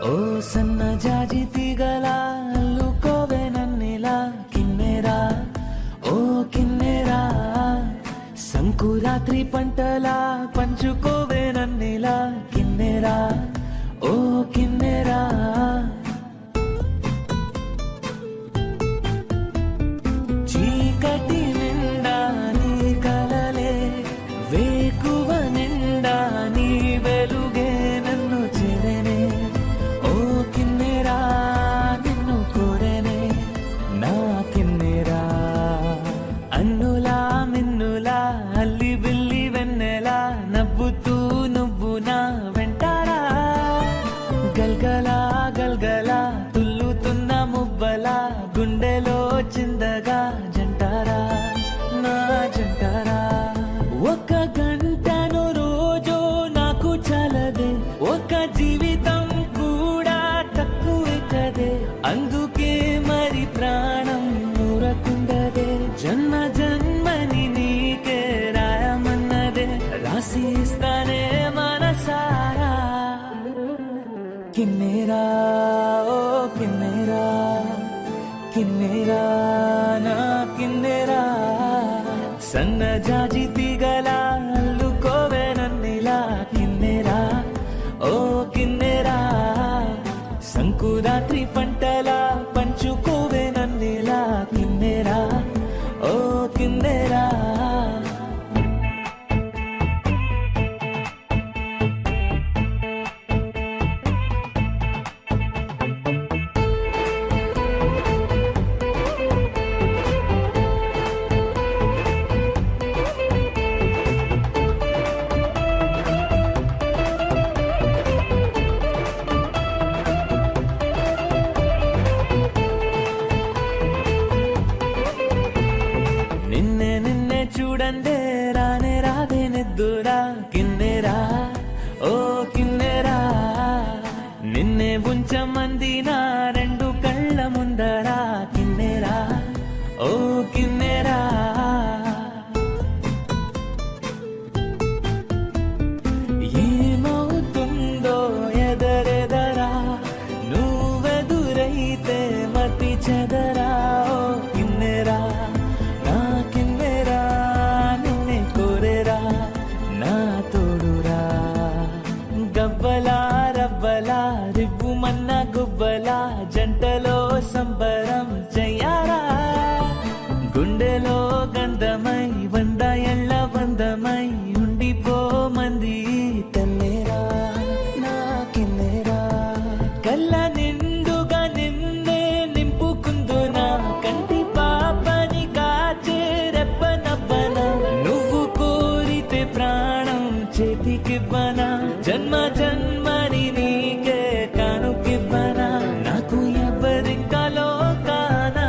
ఓ సన్న జాజి తీగల అల్లుకోవే నన్నిలా కిన్నెరా ఓ కిన్నెరా సంకురాత్రి పంటలా పంచుకోవే నన్నిలా కిన్నెరా ఓ కిన్నెరా చీకటి నిండా నీ కలలే వేకువ నిండా నీ వెలుగే నన్ను చేరనే ఓ కిన్నెరా నిన్ను కోరనే నా కిన్నెరా అన్నులా మిన్నులా అల్లి బిల్లి వెన్నెలా నవ్వుతూ నువ్వు నా వెంటారా గల్గలా గల్గలా తుల్లుతున్న మువ్వలా గుండెలో చిందగా జంటారా నా జంటారా ఒక గంటను రోజు నాకు చాలదే ఒక జీవితం కూడా తక్కువే కదే అందుకే మరి ప్రాణం ఊరకుండదే జన్మ జన్మని నీకే రాయమన్నదే రాసి ఇస్తానే మనసారా కిన్నెరా ఓ కిన్నెరా కిన్నెరా నా కిన్నెరా సన్న జాజి తీగల అల్లుకోవే నన్నిలా కిన్నెరా ఓ కిన్నెరా సంకురాత్రి పంటలా పంచుకోవే నన్నిలా కిన్నెరా ఓ కిన్నెరా నిన్నే నిన్నే చూడందే రానే రాదే నిద్దురా కిన్నెరా ఓ కిన్నెరా నిన్నే ఉంచమంది నా రెండు కళ్ళ ముందరా కిన్నెరా ఓ కిన్నెరా ఏమవుతుందో ఎదరెదరా నువ్వెదురైతే మతి చెదరా ఓ కిన్నెరా నా కిన్నెరా నిన్నే కోరెరా నా తోడురా గవ్వలా రవ్వలా రివ్వుమన్న గువ్వలా జంటలో సంబరం చెయ్యారా గుండెలో గంధమై వంద ఎళ్ళ బంధమై ఉండిపోమంది తన్నేరా నా కిన్నెరా కళ్ళ నిండుగా నిన్నే నింపుకుందునా కంటి పాపని కాచే రెప్పనవ్వనా నువ్వు కోరితే ప్రాణం చేతికివ్వనా జన్మ జన్మని నీకే కానుకివ్వనా నాకు ఎవరింకా లోకానా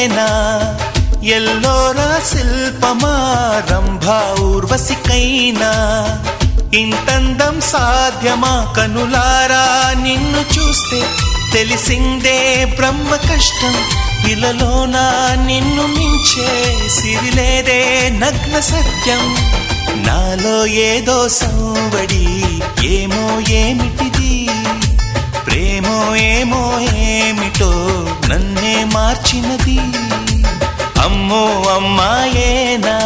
ఏనా ఎల్లోరా శిల్పమా రంభా ఊర్వశికైనా ఇంతందం సాధ్యమా కనులారా నిన్ను చూస్తే తెలిసిందే బ్రహ్మ కష్టం ఇలలోన నిన్ను మించే సిరిలేదే నగ్న సత్యం నాలో ఏదో సంవడి ఏమో ఏమిటిది ప్రేమో ఏమో ఏమిటో నన్నే మార్చినది అమ్మో అమ్మాయేనా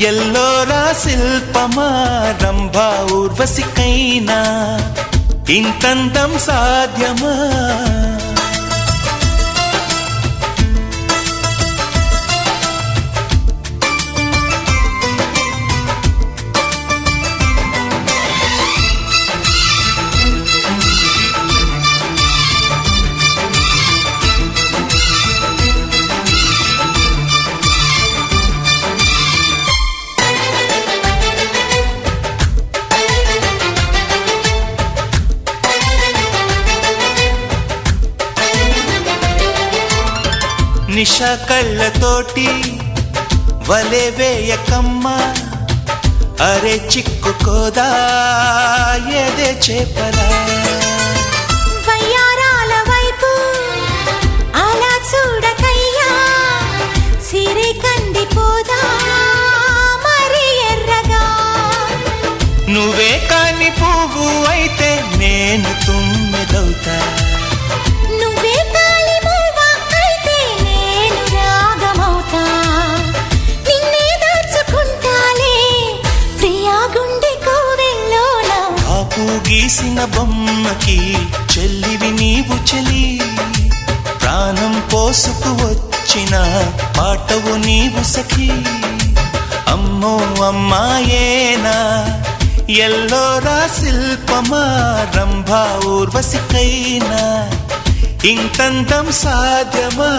ఎల్లోరా శిల్పమా రంభా ఊర్వశికైనా ఇంతందం సాధ్యమా నిషా కళ్ళతోటి వలే వేయకమ్మా అరే చిక్కుకోదా ఏదే చేపలా వయ్యారాల వైపు అలా చూడకయ్యా సిరి కందిపోదా మరి ఎర్రగా నువ్వే కాని పువ్వు అయితే నేను తుమ్మెదవుతా నువ్వే కాలి మూవ అయితే నేను రాగమవుతా నిన్నే దాచుకుంటాలే ప్రియా గుండె కోవెల్లోన కాపు గీసిన బొమ్మకి చెల్లివి నీవు చెలి ప్రాణం పోసుకు వచ్చిన పాటవు నీవు సఖి అమ్మో అమ్మాయేనా ఎల్లోరా శిల్పమా రంభా ఊర్వశికైనా ఇంతందం సాధ్యమా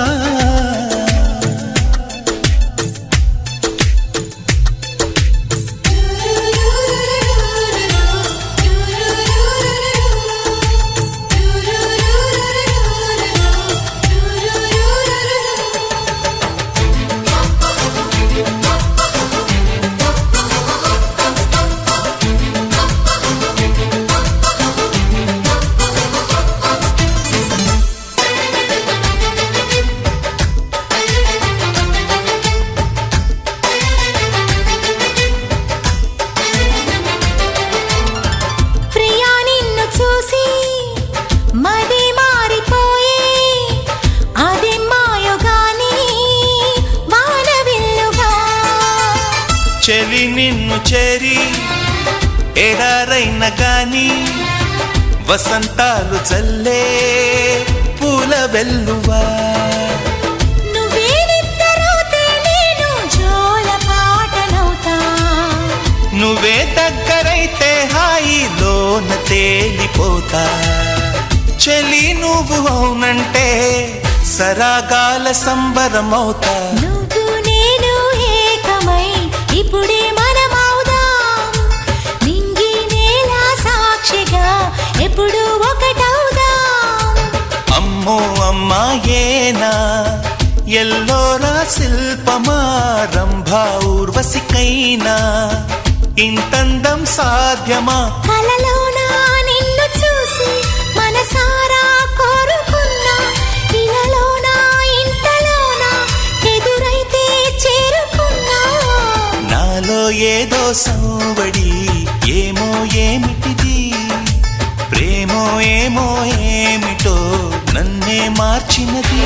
ప్రియా నిన్ను చూసి మది మారిపోయే అది మాయగాని వానవిల్లుగా చెలి నిన్ను చేరి ఎడారైన గాని వసంతాలు చల్లే పూల వెల్లువా నువ్వే నిద్దరవుతే నేను జోల పాటనవుతా నువ్వే దగ్గరైతే హాయిలోన తేలిపోతా చెలి నువ్వు అవునంటే సరాగాల సంబరమవుతా నువ్వు నేను ఏకమై ఇప్పుడే మనమవుదాం నింగి నేల సాక్షిగా ఎప్పుడు ఒకటవుదాం అమ్మో అమ్మాయేనా ఎల్లోరా శిల్పమా రంభా ఊర్వశికైనా ఇంతందం సాధ్యమా కలలోన నిన్ను చూసి మనసారా కోరుకున్నా ఇలలోన ఇంతలోన ఎదురైతే చేరుకున్నా నాలో ఏదో సంవడి ఏమో ఏమిటిది ప్రేమో ఏమో ఏమిటో నన్నే మార్చినది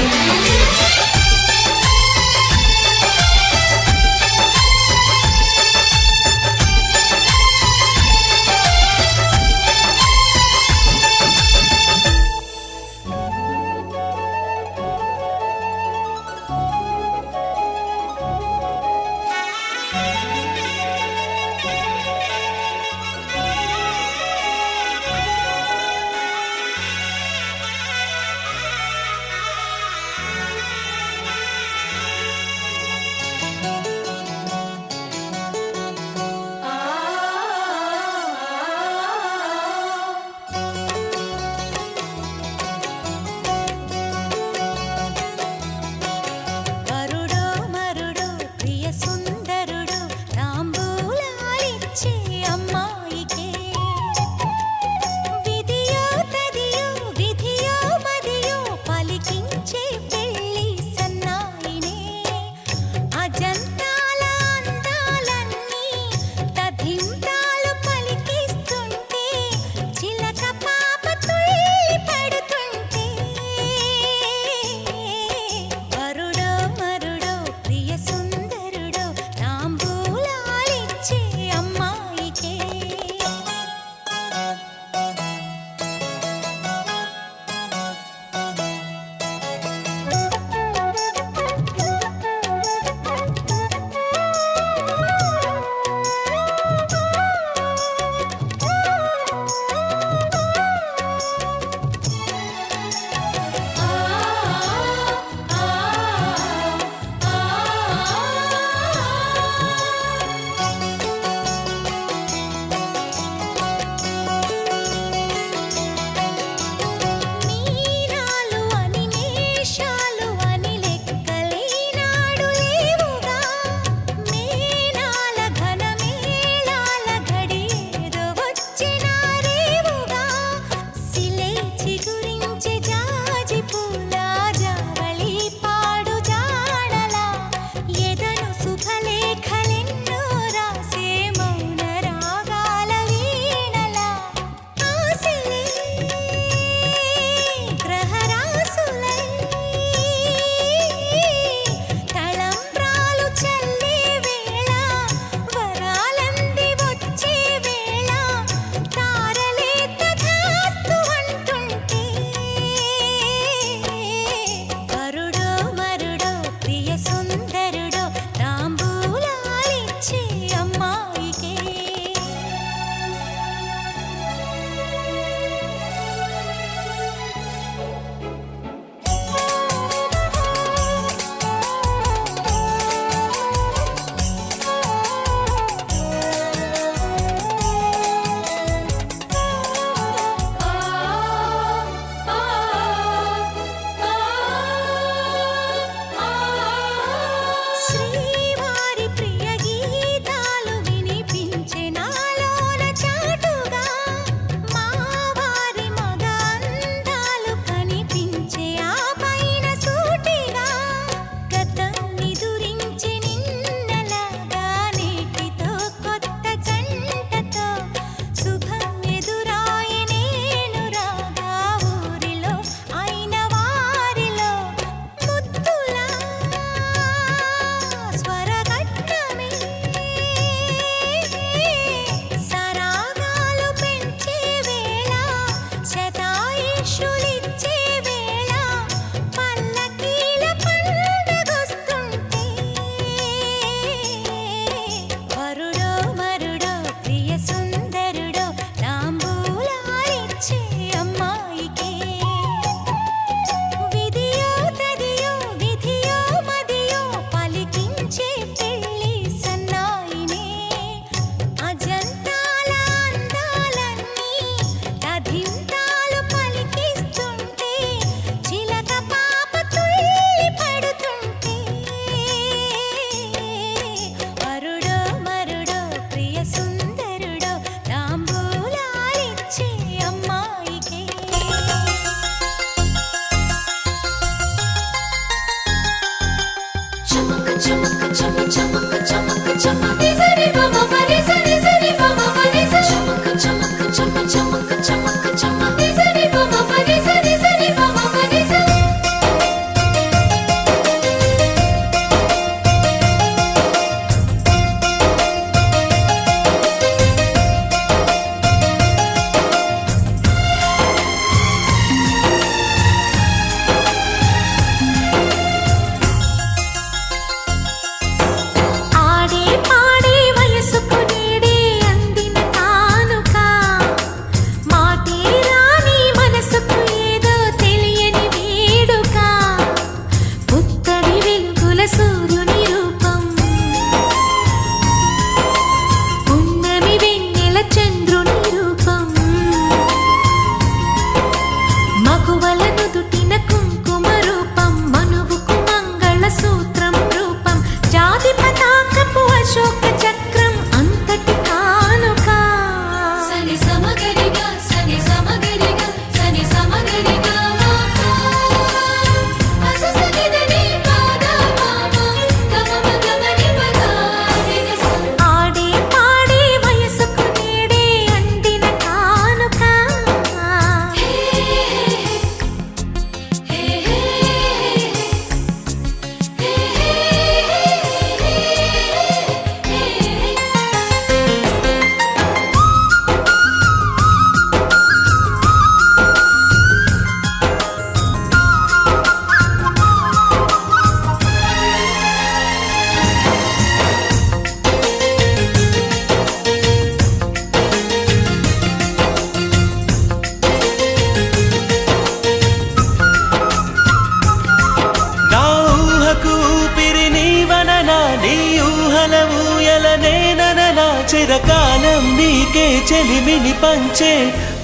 చిరకాలం నీకే చెలిమిని పంచే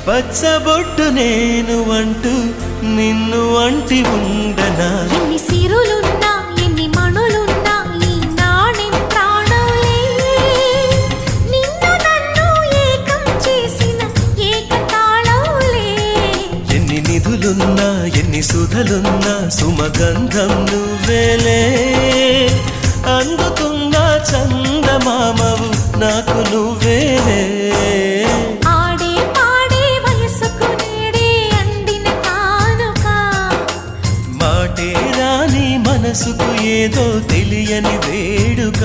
పచ్చబొట్టు నేను అంటూ నిన్ను అంటి ఉండనా ఎన్ని సిరులున్నా ఎన్ని మణులున్నా ఈ నాణెం ప్రాణంలే నిన్ను నన్ను ఏకం చేసిన ఏకతాళంలే ఎన్ని నిధులున్నా ఎన్ని సుధలున్నా సుమగంధం నువ్వేలే అందుతున్న చందమామవు నాకు నువ్వేలే ఆడే పాడే వయసుకు నేడే అందిన కానుక మాటే రాని మనసుకు ఏదో తెలియని వేడుక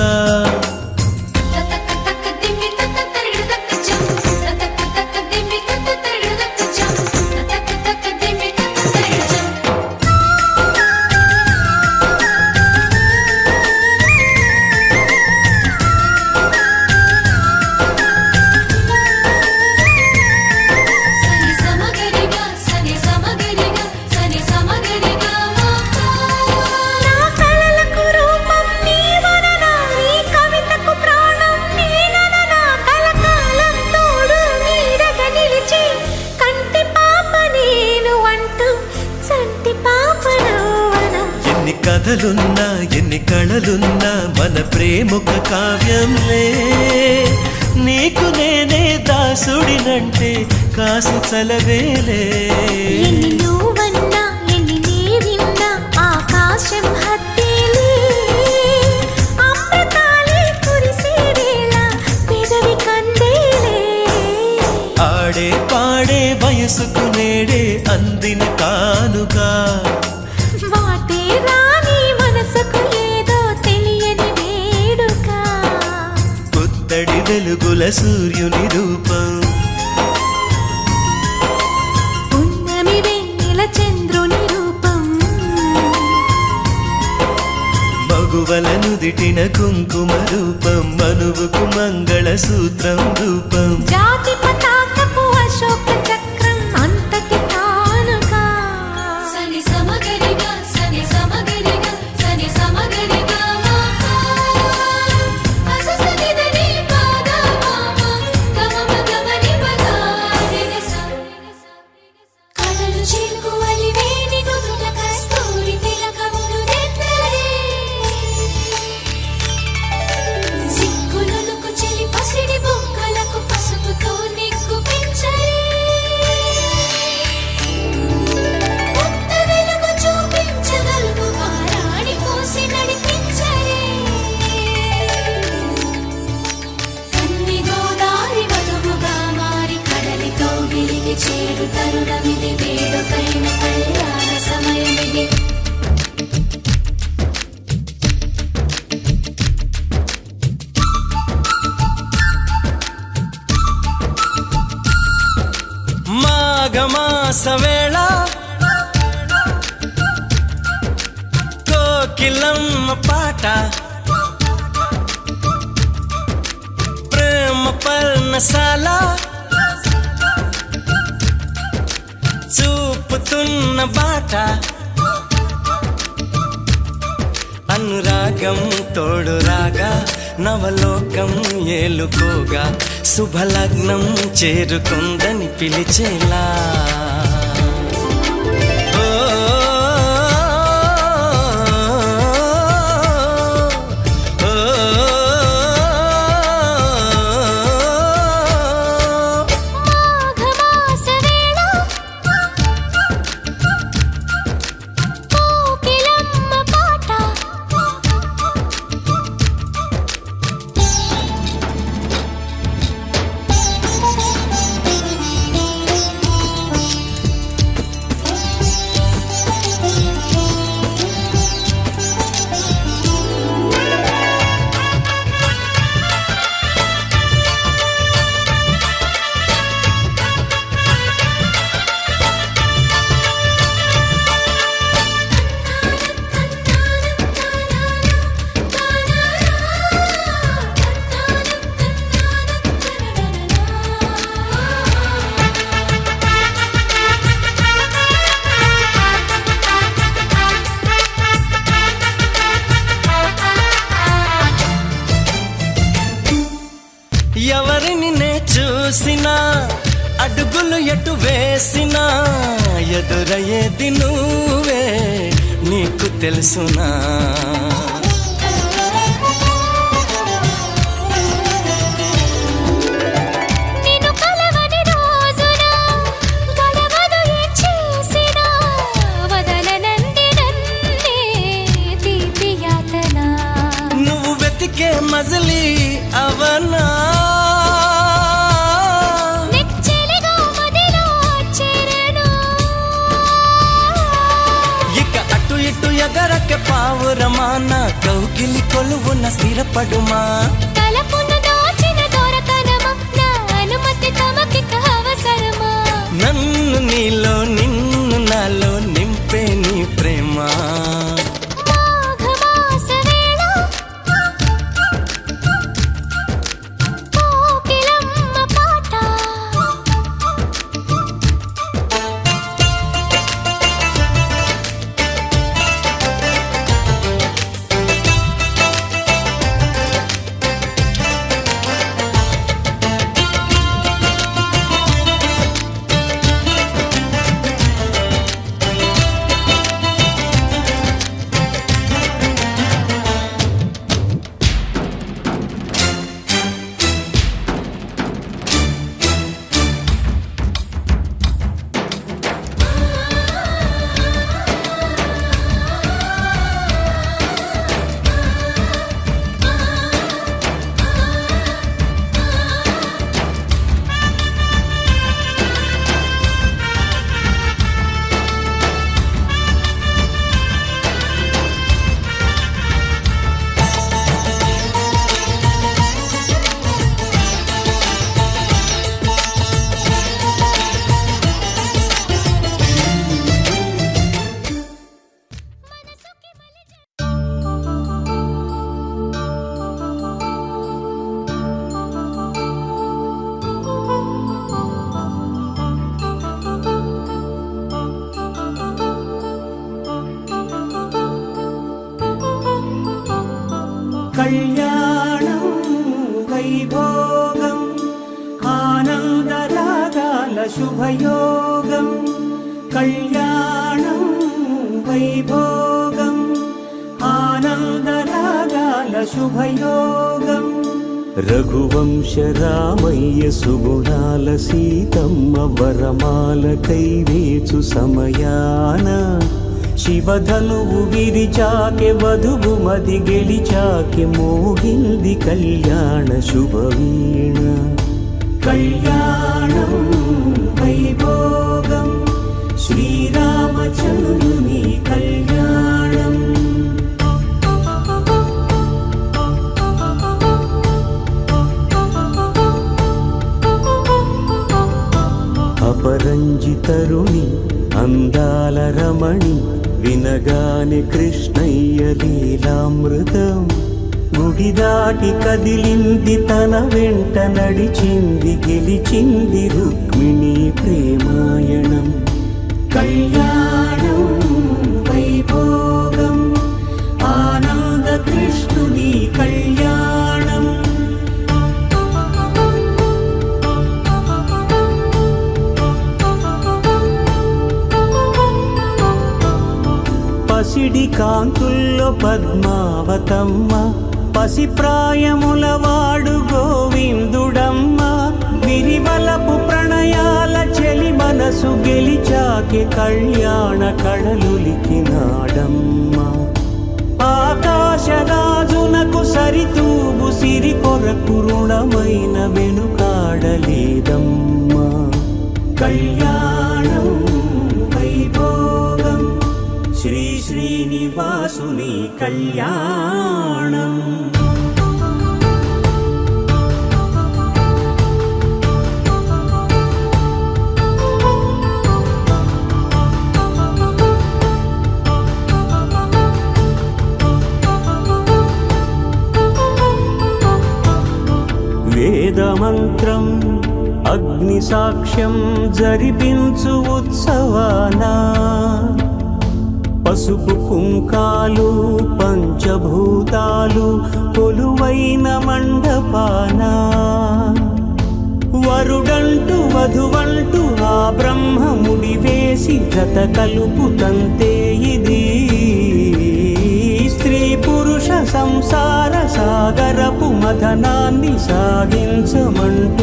కథలున్నా ఎన్ని కళలున్నా మన ప్రేమొక కావ్యంలే నీకు నేనే దాసుడినంటే కాసు చలవేలే ఎన్ని నువ్వన్నా ఎన్ని నీవిన్నా ఆకాశం హత్తేలే అమృతాలే కురిసే వేళ పెదవి కందేలే ఆడే పాడే వయసుకు నేడే అందిన కానుక వాటే రాని మనసుకు ఏదో తెలియని వేడుక పుత్తడి వెలుగుల సూర్యుని రూపం ఉన్నమి వెన్నెల చంద్రుని రూపం మగువల నుదిటిన కుంకుమ రూపం మనువుకు మంగళ సూత్రం రూపం జాతి పతాకపు అశోక చక్రం అంతటి కానుక సని సమగరిగా సని సమగరిగా సని సమగరిగా అససనిదని పాద మామ గమమ గమని పదారిని సా కలలు చిలుకువలి వేని నుదుట కస్తూరి తిలకములు నెత్తలే సిగ్గులకు చెలి పసిడి బొక్కలకు పసుపుతో మాఘమాస వేళ కోకిలమ్మ పాట ప్రేమ పర్ణశాల చూపుతున్న బాట అనురాగం తోడు రాగా నవలోకం ఏలుకోగా శుభలగ్నం చేరుకుందని పిలిచేలా ఓ, ఓ, మాఘమాస వేళ కోకిలమ్మ పాట ఎవరిని నే చూసినా అడుగులు ఎటు వేసినా ఎదురయ్యేది నువ్వే నీకు తెలుసునా నిన్ను కలవని రోజున గడవదు ఏం చేసినా వదలనంది నన్నే తీపి యాతన నువ్వు వెతికే మజిలీ అవనా నెచ్చెలిగా మదిలో చేరను ఇక అటు ఇటు ఎగరక పావురమాన కౌగిలి కొలువున స్థిరపడుమా తలపును దాచిన దొరకనమా నా అనుమతి తమకిక అవసరమా నన్ను నీలో నిన్ను నాలో నింపే నీ ప్రేమ మాఘమాస వేళ కోకిలమ్మ పాట కళ్యాణం వైభోగం ఆనందరాగాల శుభయోగం కళ్యాణం వైభోగం ఆనందరాగాల శుభయోగం రఘువంశ రామయ్య సుగుణాల సీతమ్మ వరమాల కైవేచు సమయాన శివధనువు విరిచాకె వధువు మది గెలిచాకె మోగింది కళ్యాణ శుభవీణ కళ్యాణం వైభోగం శ్రీరామచంద్రుని కళ్యాణం అపర అపరంజి తరుణి అందాల రమణి వినగానే కృష్ణయ్య లీలామృతం గుడి దాటి కదిలింది తన వెంట నడిచింది గెలిచింది రుక్మిణి ప్రేమాయణం కళ్యాణం వైభోగం ఆనంద కృష్ణుని కళ్యాణం పసిడి కాంతుల్లో పద్మావతమ్మ పసిప్రాయముల వాడు గోవిందుడమ్మ విరివలపు ప్రణయాల చెలి మనసు గెలిచాకే కళ్యాణ కళలులికినాడమ్మ ఆకాశరాజునకు సరితూబు సిరి కొరకు రుణమైన వెనుకాడలేదమ్మా కళ్యాణం వైభోగం శ్రీ శ్రీనివాసుని కళ్యాణం వేదమంత్రం అగ్ని సాక్ష్యం జరిపించు ఉత్సవానా పసుపు కుంకాలు పంచభూతాలు కొలువైన మండపాన వరుడంటూ వధువంటూ ఆ బ్రహ్మముడి వేసి జత కలుపుతంతే ఇది స్త్రీ పురుష సంసార సాగరపు మథనాన్ని సాగించమంటున్నది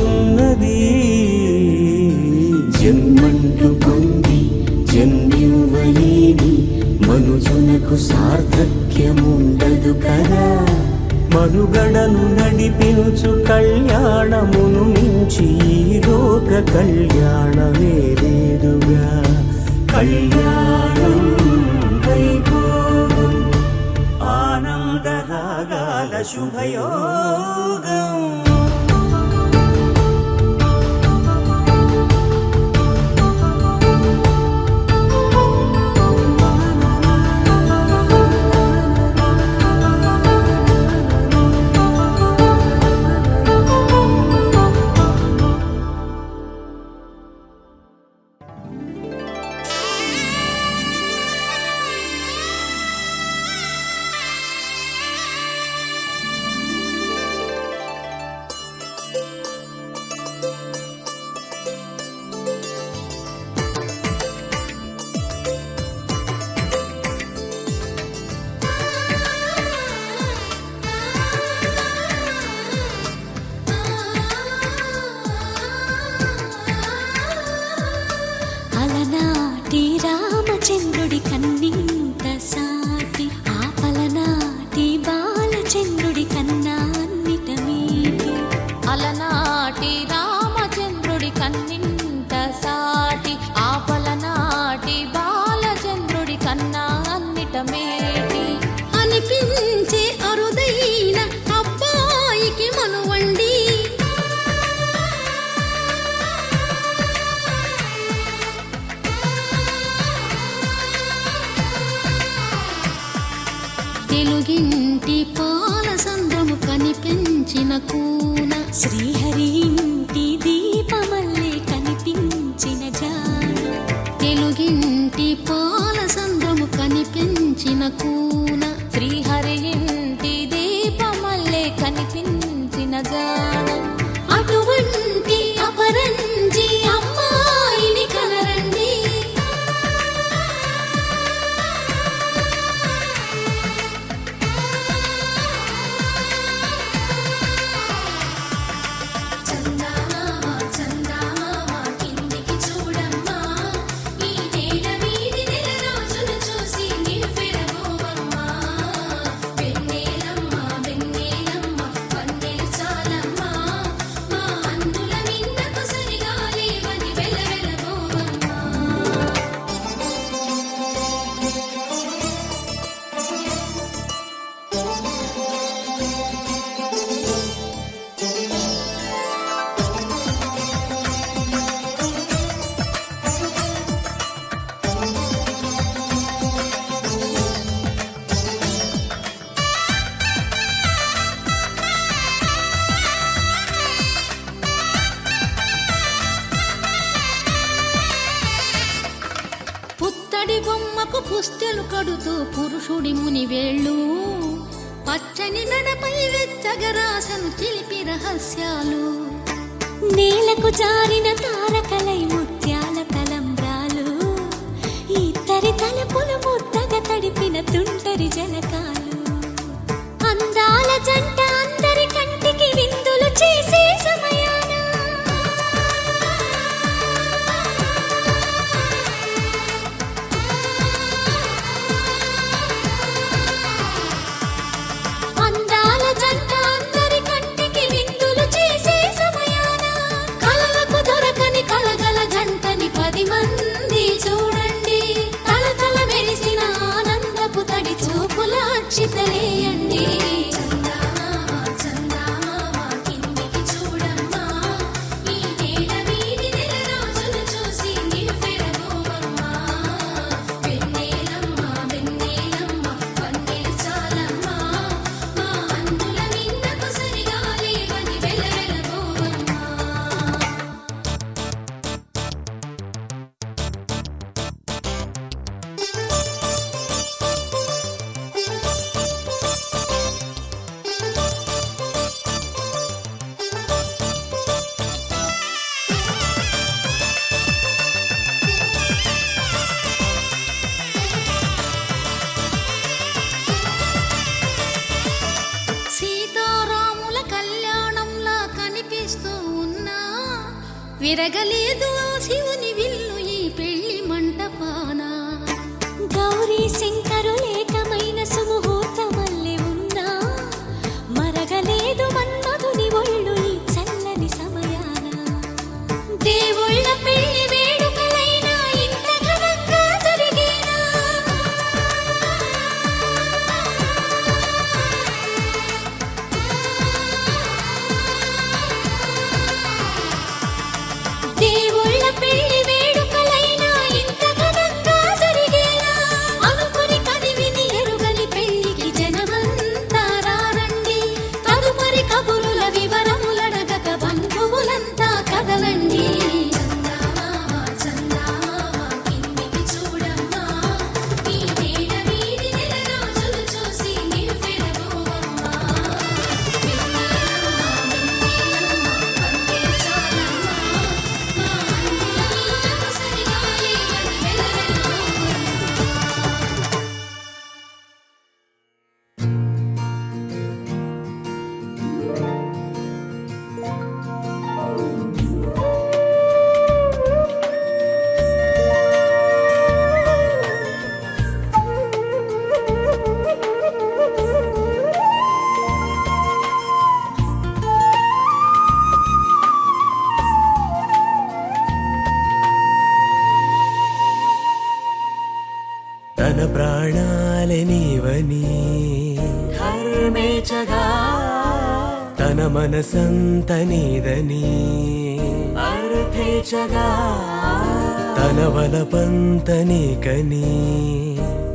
జన్మంటూ పొంది జన్మివ్వలేని మనుజునకు సార్థక్యముండదు కదా మనుగడను నడిపించు కళ్యాణమును మించి ఈ లోక కళ్యాణమే లేదుగా కళ్యాణం వైభోగం ఆనందరాగాల శుభయోగం అలనాటి రామచంద్రుడి కన్నింత సాటి ఆపలనాటి బాలచంద్రుడి కన్నాన్నిట మీటి అలనాటి రామచంద్రుడి కన్నింత సాటి ఆపలనాటి బాలచంద్రుడి కన్నా అన్నిట మేటి అనిపించే అరుదైన అబ్బాయికి మనువండి తెలుగింటి పాల సంద్రము కనిపించిన కూన శ్రీహరి ఇంటి దీపమల్లే కనిపించిన జాడ తెలుగింటి పాల సంద్రము కనిపించిన కూన శ్రీహరి ఇంటి దీపమల్లే కనిపించిన జాడ అటువంటి అపరంజి అమ్మాయిని కనరండి చూసి నీ ఫిరమోవమ్మ అమ్మకు పుస్తెలు కడుతూ పురుషుడి ముని వేళ్ళు పచ్చని మెడపై వెచ్చగరాసను చిలిపి రహస్యాలు నేలకు జారిన తారకలై ముత్యాల తలంబ్రాలు ఇద్దరి తలపులు ముద్దగా తడిపిన తుంటరి జలకాలు అందాల జంట అందరి కంటికి విందులు చేసే సమయాన అందాల జంట అందరి కంటికి విందులు చేసే సమయాన కలలకు దొరకని కలగల జంటని 10 మంది చూడండి తలతల మెరిసిన ఆనందపు తడి చూపుల అక్షితలేయండి సీతారాముల కళ్యాణంలా కనిపిస్తూ ఉన్నా విరగలేదు ఆ శివుని విల్లు ఈ పెళ్లి మంటపాన గౌరీ శంకరులేకమైన సుముహూర్తమల్లె ఉన్నా మరగలేదు మన్మధుని ఒళ్ళు ఈ చల్లని సమయాన దేవుళ్ళ పెళ్లి వేడుకలైనా ఇంత ఘనంగా జరిగేనా దేవుళ్ళ పెళ్లి వేడుకలైనా ఇంత ఘనంగా జరిగేనా అనుకుని కదివిని ఎరుగని పెళ్లికి జనమంతా రారండి తదుపరి కబురుల వివరములడగక బంధువులంతా కదలండి తన ప్రాణాలే నీవని ధర్మేచగా తన మనసంత నీదని అర్థేచగా తన వలపంత నీకని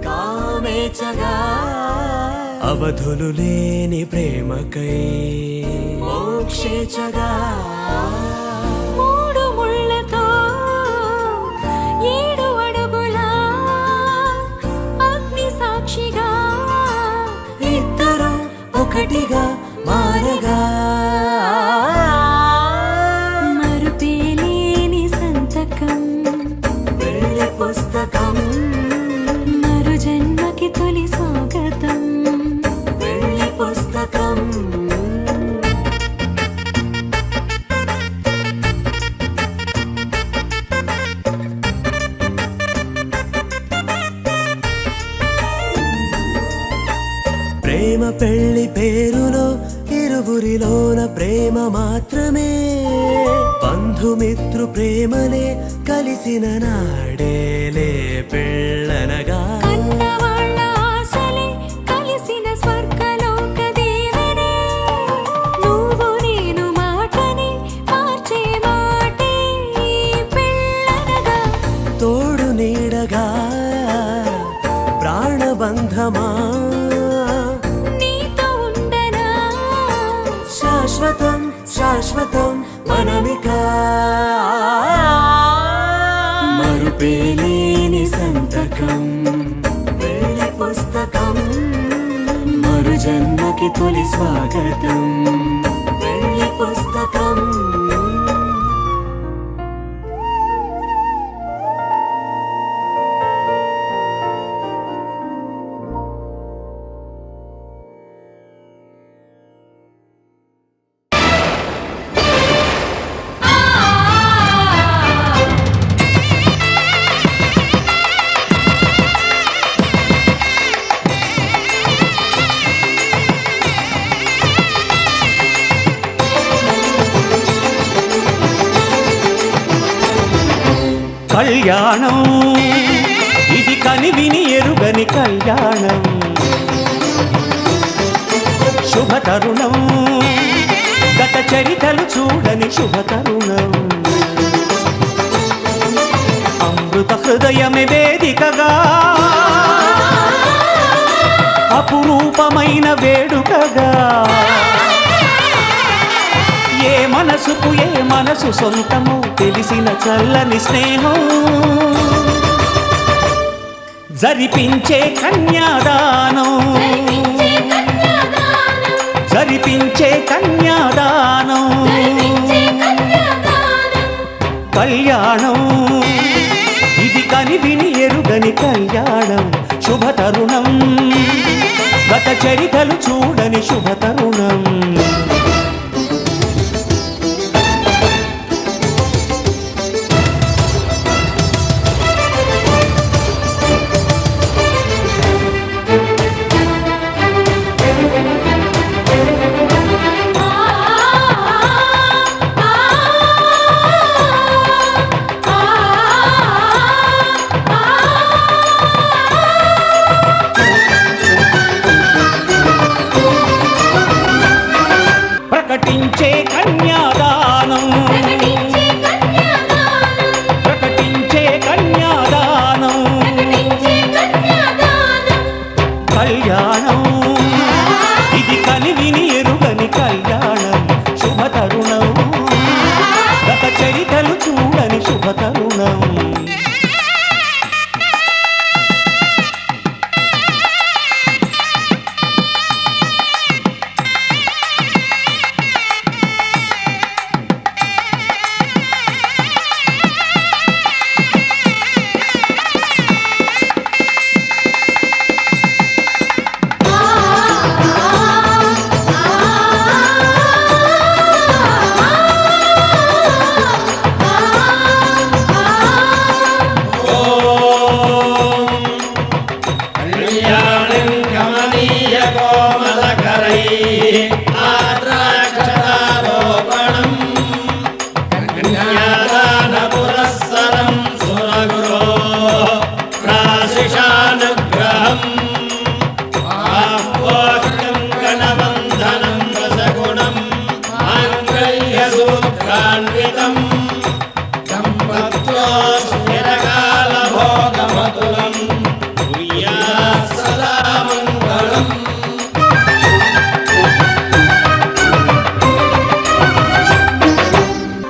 కామేచగా అవధులు లేని ప్రేమకై మోక్షేచగా మూడు ముళ్ళతో 7 అడుగుల అగ్ని సాక్షిగా ఇద్దరు ఒకటిగా మారగా మరుపేలేని సంతకం పెళ్లి పుస్తకం మరు జన్మకి తొలి స్వాగతం పెళ్లి పుస్తకం ప్రేమ పెళ్లి పేరులో ఇరువురిలోన ప్రేమ మాత్రమే బంధుమిత్రు ప్రేమలే కలిసిన నాడేలే పెళ్ళనగా కన్నవాళ్ళ ఆశలే కలిసిన స్వర్గలోక దీవెనే నువ్వు నేను మాటని మార్చే మాటే పెళ్ళనగా తోడు నీడగా ప్రాణబంధమా నీతో ఉండనా శాశ్వతం శాశ్వతం మనమిక మరుపేలేని సంతకం పెళ్ళికి తొలి స్వాగతం. పెళ్లి పుస్తకం కళ్యాణం ఇది కనివిని ఎరుగని కళ్యాణం. శుభతరుణం గత చరితలు చూడని శుభతరుణం. అమృత హృదయమే వేదికగా అపురూపమైన వేడుకగా. ఏ మనసుకు ఏ మనసు సొంతము తెలిసిన చల్లని స్నేహం. జరిపించే కన్యాదానం జరిపించే కన్యాదానం. కళ్యాణం ఇది కనివిని ఎరుగని కళ్యాణం. శుభతరుణం గత చరితలు చూడని శుభతరుణం. ప్రకటించే కన్యాదానం ప్రకటించే కన్యాదానం. కళ్యాణం ఇది కనివిని ఎరుగని కళ్యాణం. శుభతరుణం గత చరితలు చూడని శుభతరుణం.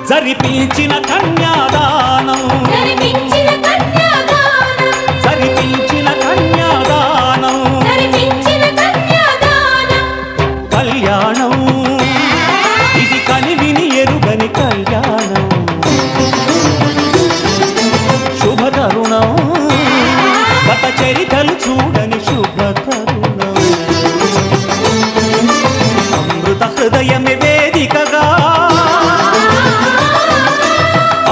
జరిపించిన కన్యాదానం జరిపించిన కన్యాదానం. కళ్యాణం ఇది కనివిని ఎరుగని కళ్యాణం. శుభతరుణం గత చరితలు చూడని శుభతరుణం. అమృత హృదయమే వేదికగా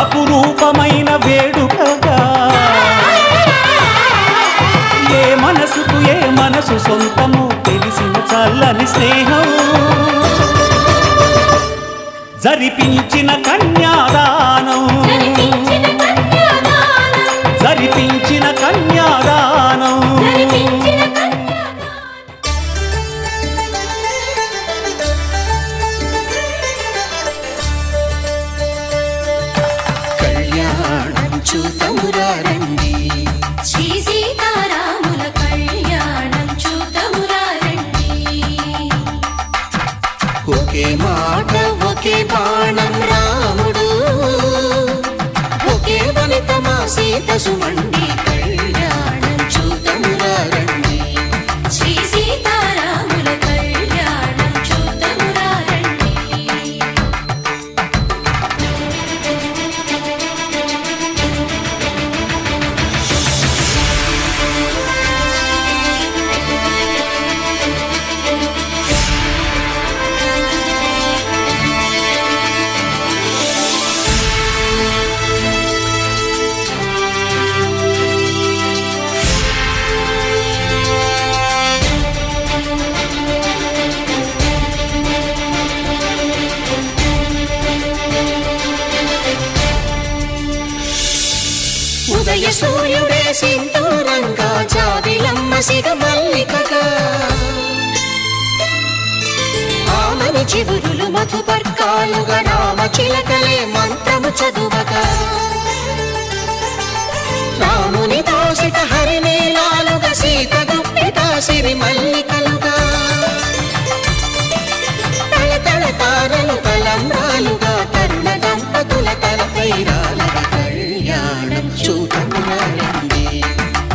అపురూపమైన వేడుకగా. ఏ మనసుకు ఏ మనసు సొంతము తెలిసిన చల్లని స్నేహం. జరిపించిన కన్యాదానం జరిపించిన కన్యాదానం. కళ్యాణం చూతమురా రండి. శ్రీ సీతారాముల కళ్యాణం చూతమురా రండి. ఒకే మాట ఒకే బాణం రాముడు, ఒకే వనిత మా సీత సుమండి. కళ్యాణం చూతమురా రండి. శ్రీ సీతారాముల కళ్యాణం ఉదయ సూర్యుడే సింధూరంగా జాబిలమ్మ సిగ మల్లికగా ఆమని చిగురులు మధుపర్కాలుగా రామ చిలకలే మంత్రము చదువగా రాముని దోసిట హరినీలాలుగా సీత గుప్పిట సిరి మల్లికలుగా తళతళ తారలు తలంబ్రాలుగా తరుణ దంపతుల తలపైరాలుగా కళ్యాణం చూడమురండి.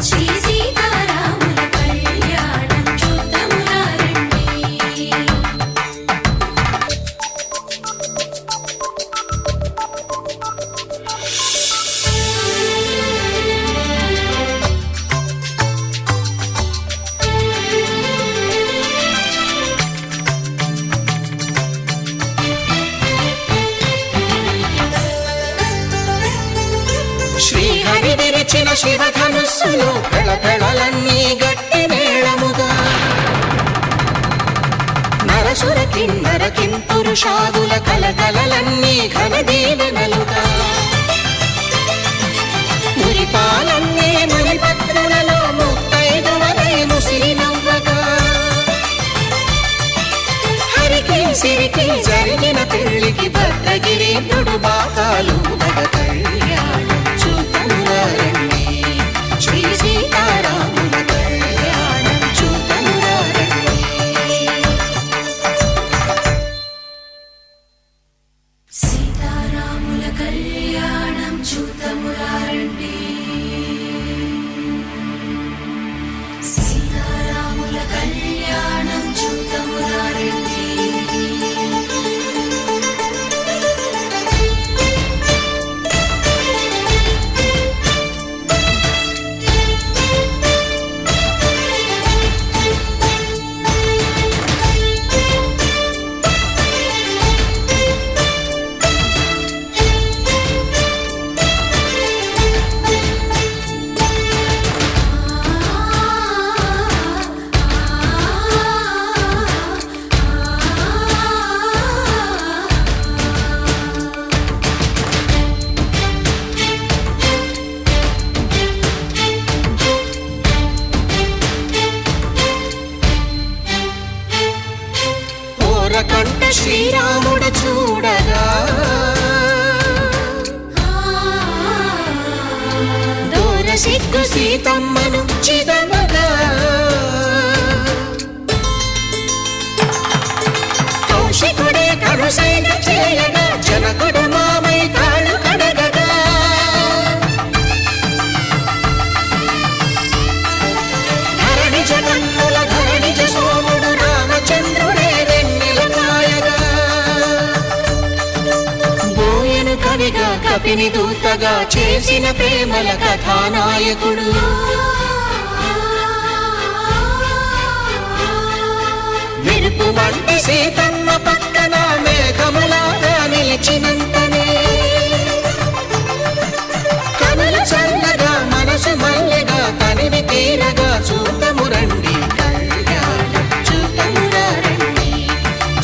శ్రీ సీతారాముల కళ్యాణం చూద్దామురా రండి. శ్రీహరి విరిచిన శివధనుస్సులు పెళపెళలన్నీ గట్టి మేళముగా నరసుర కిన్నర కింపురుషాదుల కలకలలన్నీ ఘన దీవెనలుగా మురిపాలన్నీ మునిపత్రులలో ముత్తైదువలై ముసిరి నవ్వగా హరికి సిరికి జరిగిన పెళ్లికి భద్రగిరీంద్రుడు బాకాలు కళ్యాణం చూడమురండి. శ్రీ సీతారాముల కళ్యాణం చూడమురండి. సీతారాముల కళ్యాణం చూద్దామురా రండి. సీతారాముల కళ్యాణం చూద్దామురా రండి. ఓరకంట శ్రీరాముడు చూడగా దూర సిగ్గు సీతమ్మను చిదమగా కౌశికుడే కరుసైన చేయగా జనకుడు మామై కాళ్ళు కడగగా ధరణి జగన్నుల ధరణిజ సోముడు రామచంద్రుడే వెన్నెల కాయగా బోయను కవిగా కపిని దూతగా చేసిన ప్రేమల కథానాయకుడు మెరుపు వంటి సీతమ్మ పక్కన మేఘములాగా నిలిచినంతనే కనులు చల్లగా మనసు మల్లెగా తనివి తీరగా చూడమురండి. కళ్యాణం చూడమురండి.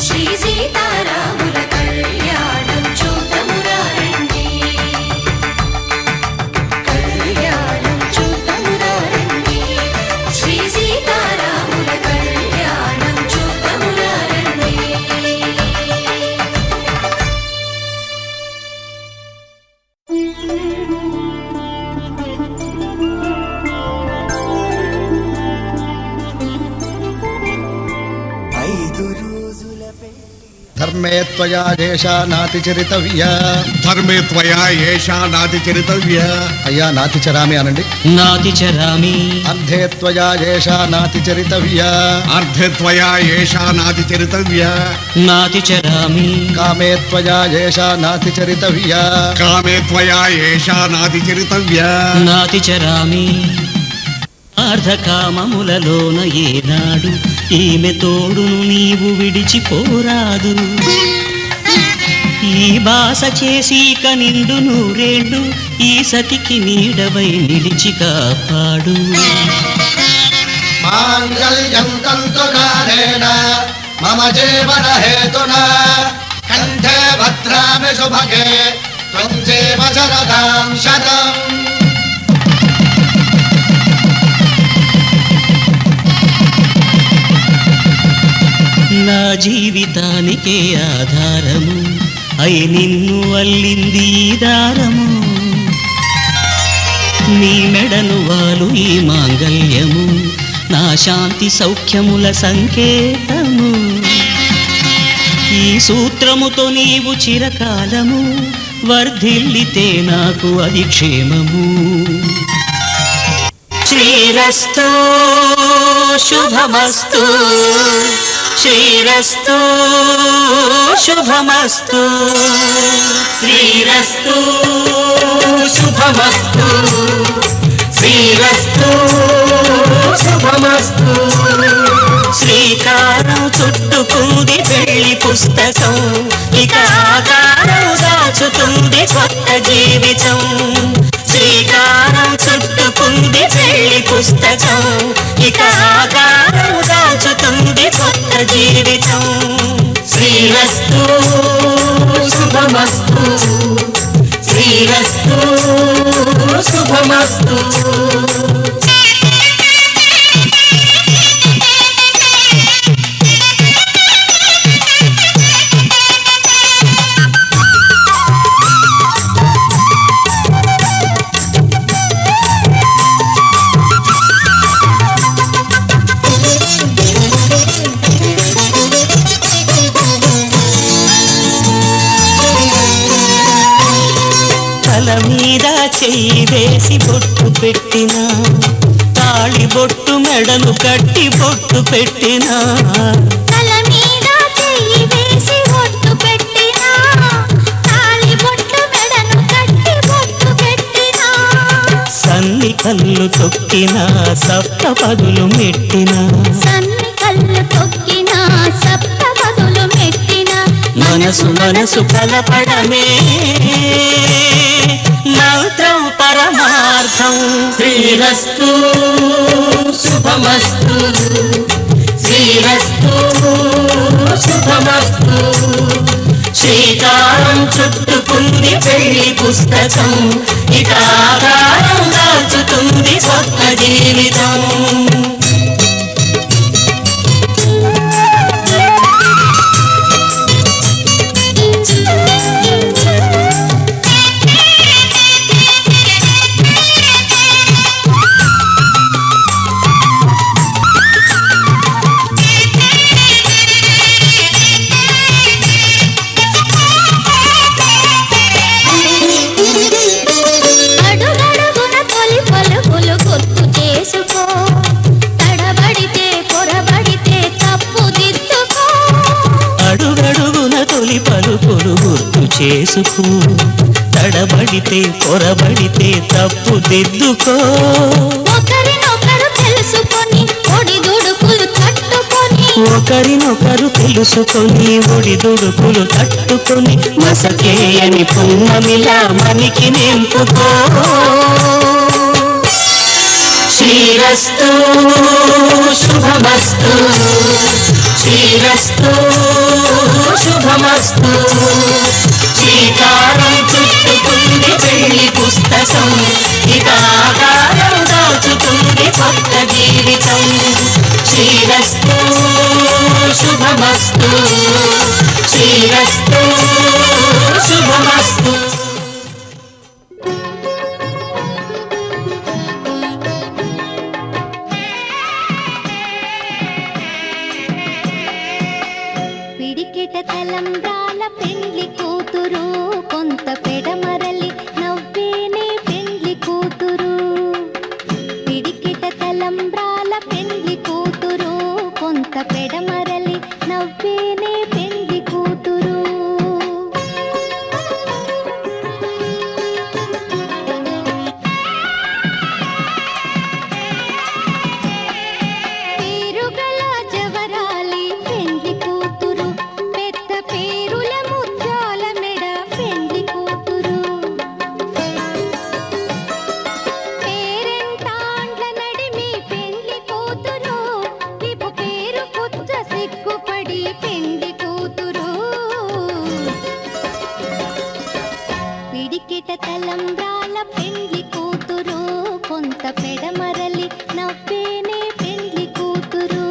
శ్రీ సీతారాముల కళ్యాణం చూద్దామురా రండి. కళ్యాణం చూడమురండి. శ్రీ సీతారాముల కళ్యాణం చూద్దామురా రండి. ధర్మే త్వయా ఏషా నాతి చరితవ్య. ధర్మే త్వయా ఏషా నాతి చరితవ్య. అయ్యా నాతి చరామి అనండి. నాతి చరామి. అర్ధే త్వయా ఏషా నాతి చరితవ్య. అర్ధే త్వయా ఏషా నాతి చరితవ్య. నాతి చరామి. కామే త్వయా ఏషా నాతి చరితవ్య. కామే త్వయా ఏషా నాతి చరితవ్య. నాతి చరామి. అర్ధకామములలోన ఏనాడు ఈమె తోడును నీవు విడిచిపోరాదు. ఈ బాస చేసి కనిండు నూరేళ్ళు ఈ సతికి నీడవై నిలిచి కాపాడు. మాంగళ్యం తంతునానేన మమ జీవన హేతునా కంఠే భద్రామి శుభగే త్వం జీవ శరదాం శతం. నా జీవితానికే ఆధారము అయి నిన్ను అల్లింది ఈ దారము నీ మెడను వాలు ఈ మాంగల్యము నా శాంతి సౌఖ్యముల సంకేతము ఈ సూత్రముతో నీవు చిరకాలము వర్ధిల్లితే నాకు అది క్షేమము శ్రీరస్తు శుభమస్తు శ్రీరస్తు శుభమస్తు శ్రీరస్తు శుభమస్తు శ్రీరస్తు శుభమస్తు శ్రీకారం చుట్టుకుంది పెళ్లి పుస్తకం ఇక ఆకారం దాచుతుంది కొత్త జీవితం శ్రీకారం చుట్టుకుంది పెళ్లి పుస్తకం ఇక ఆకారం దాచుతుంది కొత్త జీవితం శ్రీరస్తు శుభమస్తు శ్రీరస్తు శుభమస్తు మీద చెయ్యి వేసి బొట్టు పెట్టినా తాళి బొట్టు మెడను కట్టి బొట్టు పెట్టినా తల మీద చెయ్యి వేసి బొట్టు పెట్టినా తాళి బొట్టు మెడను కట్టి బొట్టు పెట్టినా సన్ని కళ్ళు తొక్కినా సప్త పదులు మెట్టినా సన్ని కళ్ళు తొక్కినా సప్త పదులు మెట్టినా మనసు మనసు కలపడమే మంత్రం పరమార్థం శ్రీరస్తు శుభమస్తు శ్రీరస్తు శుభమస్తు శ్రీకారం చుట్టుకుంది పెళ్లి పుస్తకం ఇక ఆకారం దాచుతుంది కొత్త జీవితం అడుగడుగున తొలి పలుకులు గుర్తు చేసుకో తడబడితే పొరబడితే తప్పు దిద్దుకో అడుగడుగున తొలి పలుకులు గుర్తు చేసుకో తడబడితే పొరబడితే తప్పు దిద్దుకో ఒకరినొకరు తెలుసుకొని ఒడిదుడుకులు తట్టుకొని ఒకరినొకరు తెలుసుకొని ఒడిదుడుకులు తట్టుకొని మసకేయని పున్నమిలా మనికి నింపుకో శ్రీరస్తు శుభమస్తు శ్రీరస్తు శుభమస్తు శ్రీకారం చుట్టుకుంది పెళ్లి పుస్తకం ఇక ఆకారం దాచుతుంది కొత్త జీవితం శ్రీరస్తు శుభమస్తు శ్రీరస్తు శుభమస్తు పిడికిట తలంబ్రాల పెండ్లి కూతురు కొంత పెడమరలి నవ్వేనే పెండ్లి కూతురు పిడికిట తలంబ్రాల పెండ్లి కూతురు కొంత పెడమరలి నవ్వేనే పెండ్లి కూతురు పేరుగల జవరాలి పెండ్లి కూతురు పెద్ద పేరుల ముత్యాల మెడ పెండ్లి కూతురు పేరెంటాండ్ల నడిమి పెండ్లి కూతురు విపు పేరు పుచ్చ సిగ్గుపడి పెండ్లి కూతురు పిడికిట తలంబ్రాల పెండ్లి కూతురు కొంత పెడమరలి నవ్వేనే పెండ్లి కూతురు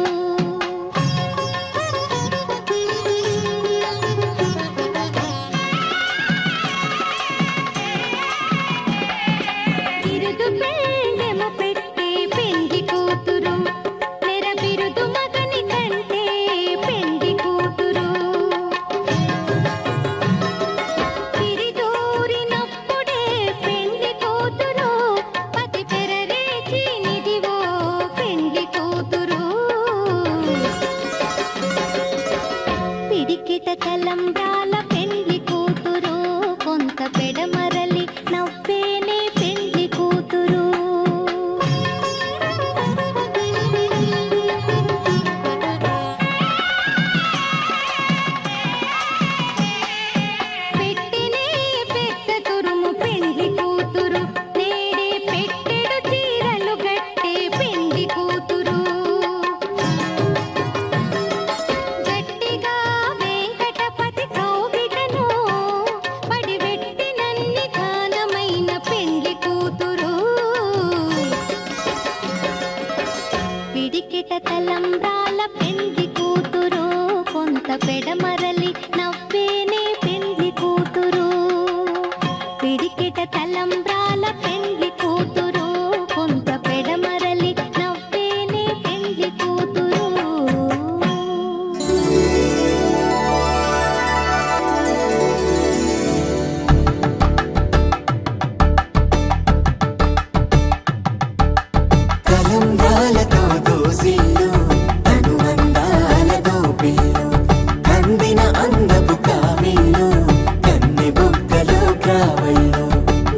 కావళ్ళు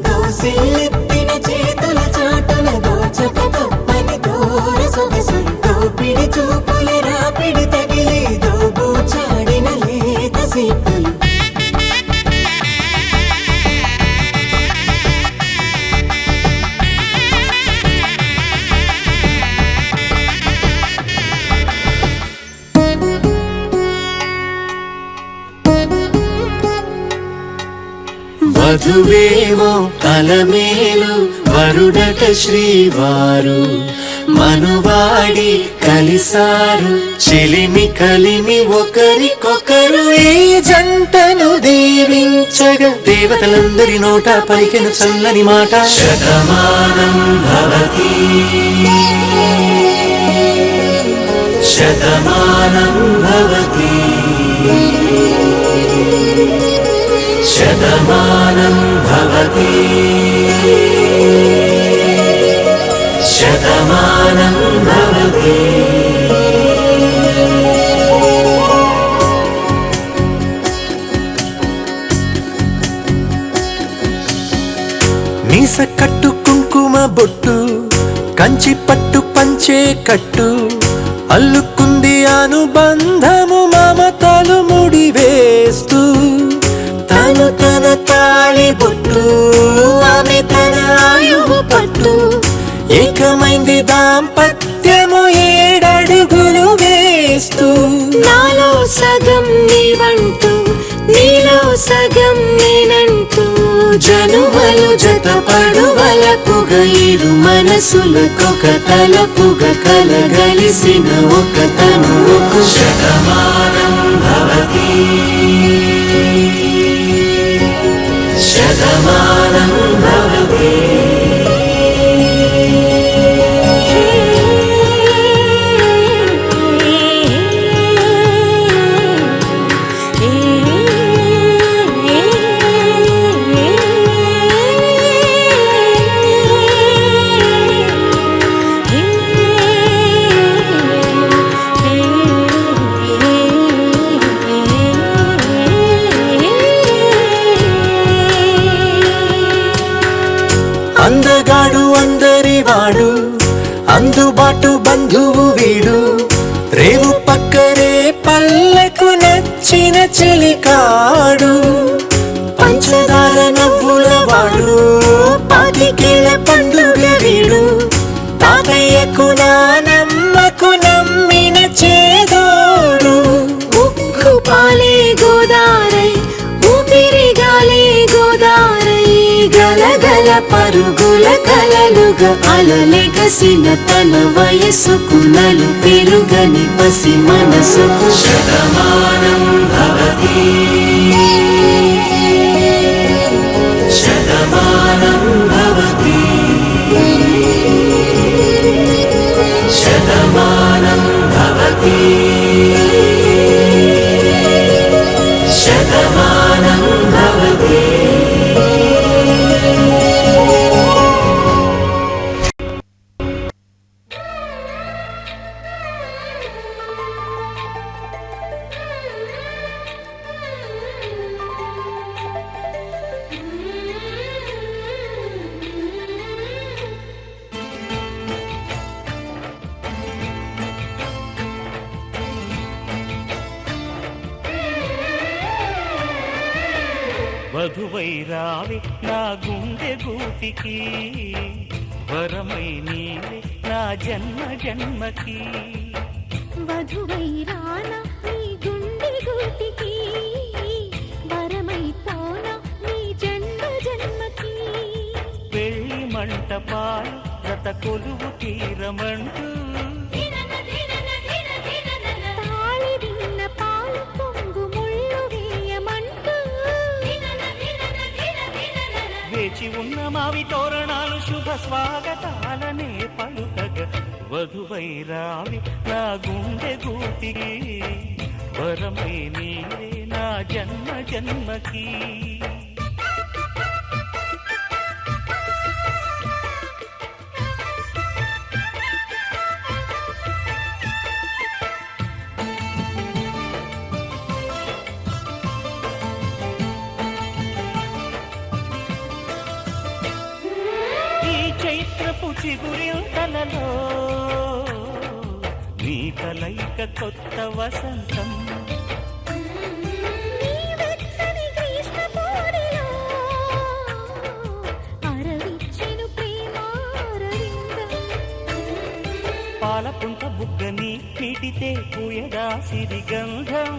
దోసిల్లెత్తిన చేతుల చాటున దోచక తప్పని దూర సొగసులు దోపిడి చూపుల రాపిడి తగిలి దోబూచాడిన లేత సీపులు వధువేమో తలమేలు వరుడట శ్రీవారు మనువాడి కలిసారు చెలిమి కలిమి ఒకరికొకరు ఈ జంటను దీవించగా దేవతలందరి నోట పలికెను చల్లని మాట శతమానం భవతి శతమానం భవతి శతమానం భవతి శతమానం భవతి మీస కట్టు కుంకుమ బొట్టు కంచి పట్టు పంచే కట్టు అల్లుకుంది అనుబంధము మమతలు ముడివేస్తూ తను తన తాళి బొట్టు ఆమె తన ఆయువు పట్టు ఏకమైంది దాంపత్యము 7 అడుగులు వేస్తూ నాలో సగం నీవంటూ నీలో సగం నేనంటూ జనుమలు జతపడువలపుగా ఇరు మనసులకొక తలపుగా కలగలిసిన ఒక తనువుకు శతమానం భవతి శతమానం భవతి అందగాడు అందరివాడు అందుబాటు బంధువు వీడు రేవు పక్కనే పల్లెకు నచ్చిన చెలికాడు పంచదార నవ్వుల వాడు పాతికేళ్ల పండుగ వీడు తాతయ్యకు నానమ్మకు నమ్మిన చేదోడు ఉక్కు పాలే గోదారై ఊపిరి గాలే గోదారై గలగల పరుగుల కలలుగా అలలెగసిన తన వయసుకు నలు పెరుగని పసి మనసుకు శతమానం భవతి శతమానం భవతి శతమానం భవతి శతమానం భవతి వధువై రావి నా గుండె గూటికి వరమై నీవే నా జన్మ జన్మకి వధువై రానా నీ గుండె గూటికి వరమై పోనా నీ జన్మ జన్మకి పెళ్లి మంటపాలు గత కొలువు తీరమంటూ తాళి విన్న పాలు పొంగు ముళ్ళు వేయమంటూ వేచి ఉన్న మావి తోరణాలు శుభ స్వాగతాలనే పలుకగా వధువై రావి నా గుండె గూటికి వరమై నీవే నా జన్మ జన్మకి చిగురింతలలో నీ కలయిక కొత్త వసంతం నీ వెచ్చని గ్రీష్మ పోడిలో అరవిచ్చెను ప్రేమారవిందం. పాలపుంట బుగ్గని పీటితే పూయగా సిరిగంధం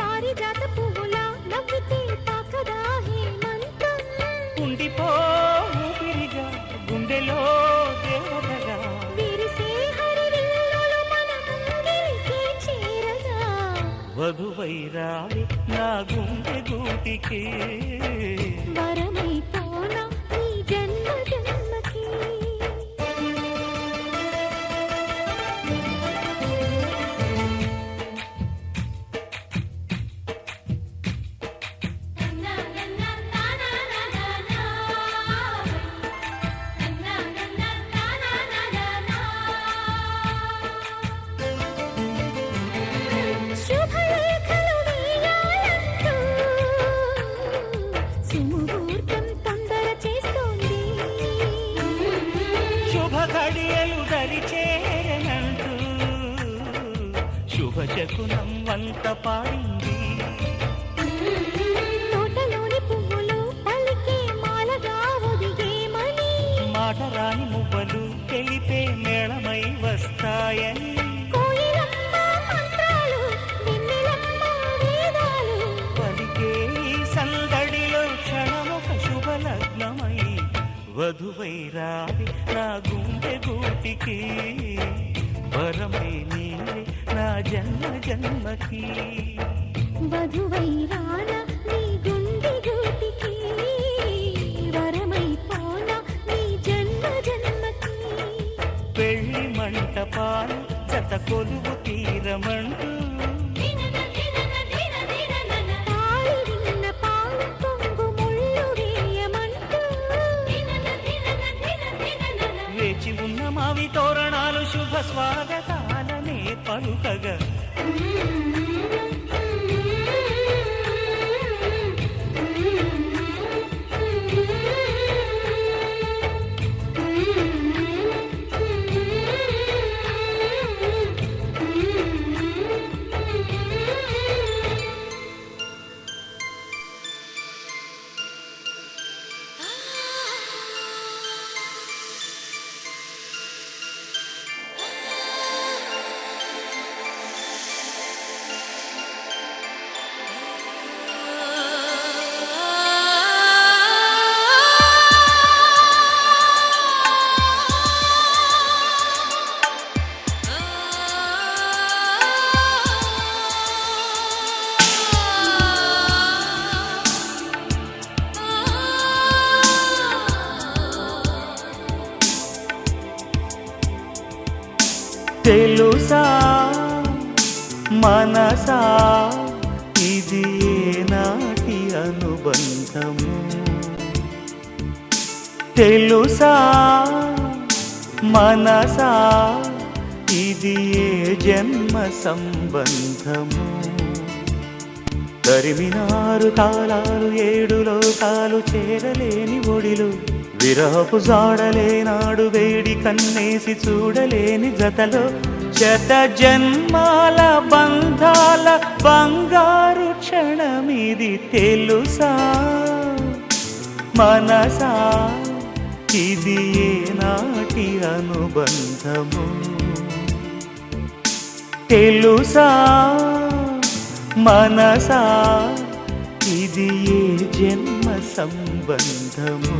పారిజాత పువ్వులా నవ్వితే తాకదా హేమంతం. ఉండిపో ఊపిరిగా గుండెలో దేవతగా విరిసే హరివిల్లులు మన ముంగిలికి చేరగా వధువై రావి నా గుండె గూటికి వరమైపోనా ఈ జన్మ జన్మకి. శుభలేఖలు వేయాలంటూ సుముహూర్తం తొందర చేస్తోంది. శుభ గడియలు దరిచేరనంటూ శుభ శకునం వంత పాడింది తోటలోని పువ్వులు పలికే మాలగా ఒదిగేమని మాట రాని మువ్వలు తెలిపే మేళమై వస్తాయని కోయిలమ్మ మంత్రాలు వెన్నెలమ్మ వేదాలు పలికే ఈ సందడిలో క్షణమొక శుభలగ్నమై వధువై రావి నా గుండె గూటికి వరమై నీవే నా జన్మ జన్మకి వధువై రానా నీ గుండె గూటికి వరమై పోనా నీ జన్మ జన్మకి. పెళ్లి మంటపాలు జత కొలువు తీరమంటూ తాళి విన్న పాలు పొంగు ముళ్ళు వేయమంటూ వేచి ఉన్న మావి తోరణాలు శుభ స్వాగతాలనే పలుకగా తెలుసా మనసా ఇది నాటి అనుబంధము తెలుసా మనసా ఇది ఏ జన్మ సంబంధము తరిమినారు కాలాలు 7 లోకాలు చేరలేని ఒడిలు విరహపు జాడలేనాడు వేడి కన్నేసి చూడలేని జతలో శత జన్మాల బంధాల బంగారు క్షణమిది తెలుసా మనసా ఇది ఏనాటి అనుబంధము తెలుసా మనసా ఇది ఏ జన్మ సంబంధము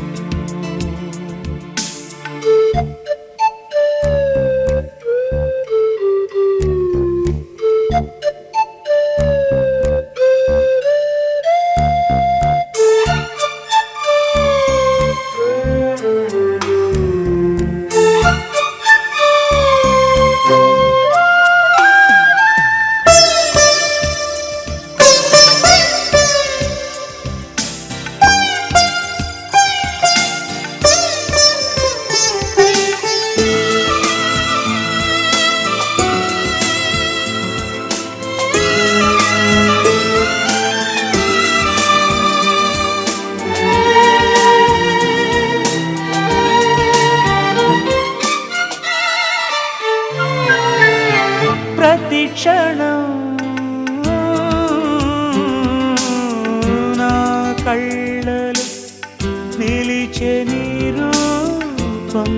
నిలిచే నీ రూపం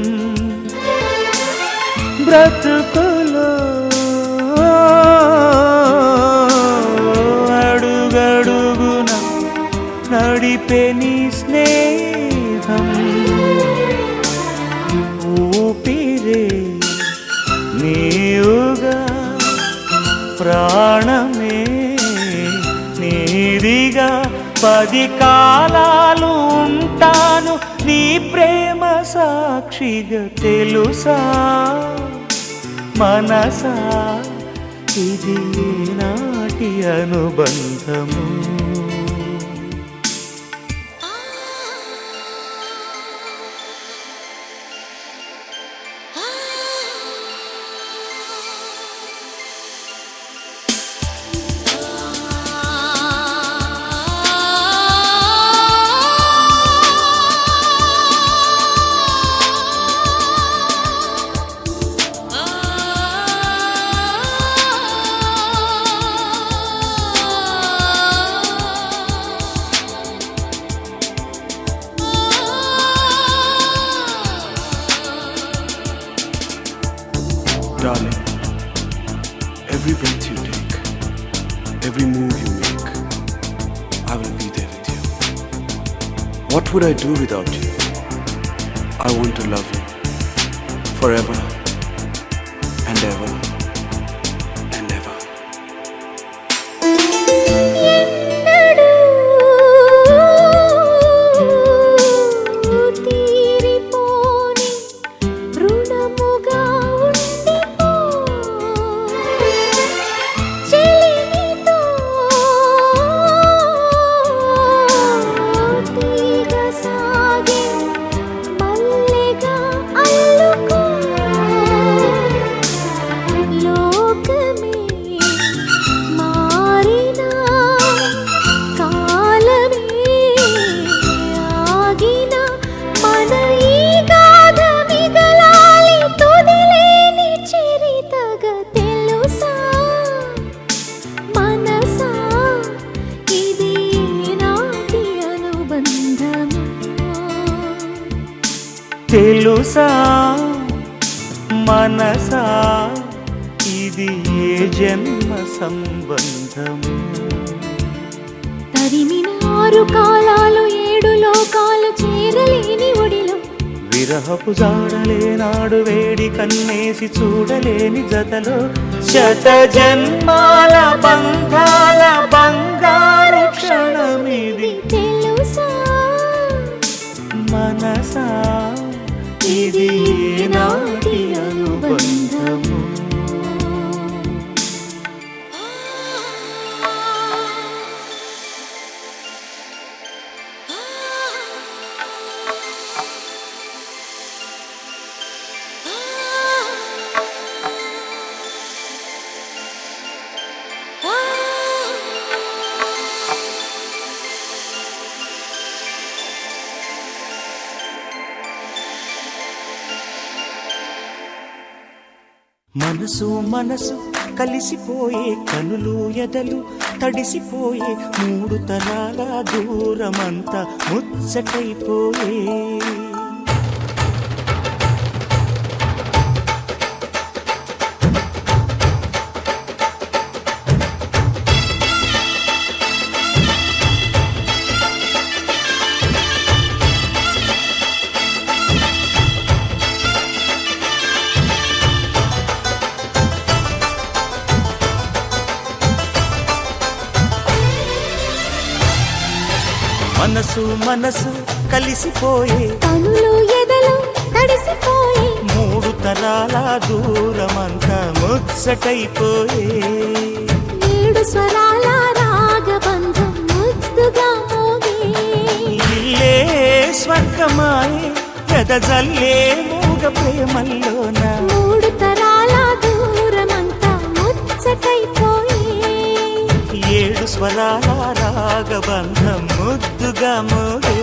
బ్రతుకులో అడుగడుగున నడిపే నీ స్నేహం ఊపిరే నీవుగా ప్రాణమే నీదిగా 10 కాలాలు ఉంటాను నీ ప్రేమ సాక్షిగా తెలుసా మనసా ఇది నాటి అనుబంధము Darling, every breath you take, every move you make, I will be there with you. What would I do without you? I want to love you forever and ever and ever. ఎన్నడూ తీరిపోని రుణముగా ఉండిపో చెలిమితో తీగ సాగే మల్లెగా అల్లుకో లోకమే మారినా కాలమే ఆగినా మన ఈ గాథ మిగలాలి తుదిలేని చరితగా తెలుసా మనసా ఇది నాటి అనుబంధము తెలుసా మనసా ఇది ఏ జన్మ సంబంధము తరిమిన 6 కాలాలు 7 లోకాలు చేరలేని ఒడిలో విరహపు జాడలేనాడు వేడి కన్నేసి చూడలేని జతలో శత జన్మాల బంధాల బంగారు క్షణమిది తెలుసా మనసా ఇది నాటి అనుబంధము మనసు మనసు కలిసిపోయే కనులు ఎదలు తడిసిపోయే 3 తరాల దూరమంతా ముచ్చటైపోయే మనసు మనసు కలిసిపోయే కనులు ఎదలు తడిసిపోయి 3 తరాల దూరమంతా ముచ్చటైపోయే 7 స్వరాల రాగబంధం ముద్దుగా మోగే ఇల్లే స్వర్గమాయే ఎదజల్లే మూగ ప్రేమల్లోన 3 తరాల దూరమంతా ముచ్చటైపోయి 7 స్వరాల రాగబంధం ముద్దుగా మోగే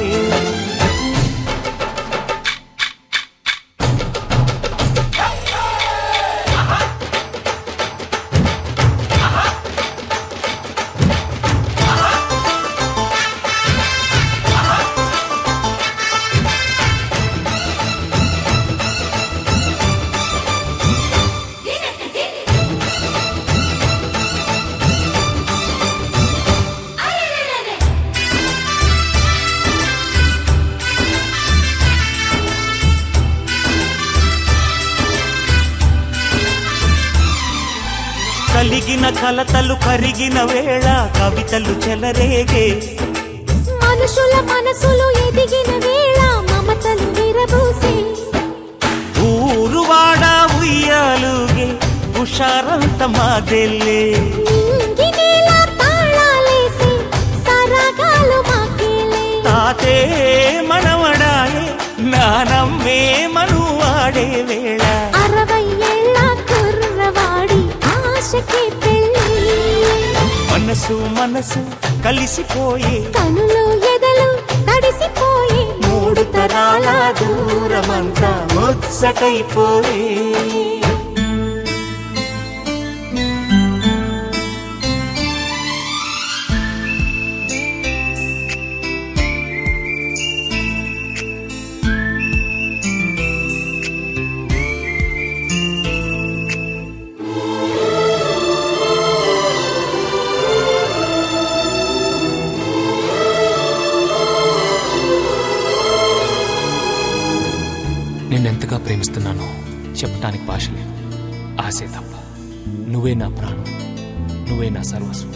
అడిగిన కలతలు కరిగిన వేళ కవితలు చెలరేగే మనుషుల మనసులు ఎదిగిన వేళ మమతలు విరబూసే ఊరువాడ ఉయ్యాలుగే హుషారంత మాదెల్లే నింగినేల తాళాలేసి సరాగాలు మాకేలే తాతే మనవడాయే నానమ్మే మనువాడే వేళ 60 ఏళ్ళ కుర్రవాడి ఆశకి పెళ్ళి మనసు మనసు కలిసిపోయే కనులు ఎదలు తడిసిపోయి 3 తరాల దూరమంతా ముచ్చటైపోయే నిన్నెంతగా ప్రేమిస్తున్నానో చెప్పటానికి భాష లేదు. ఆశే తప్ప. నువ్వే నా ప్రాణం, నువ్వే నా సర్వస్వం.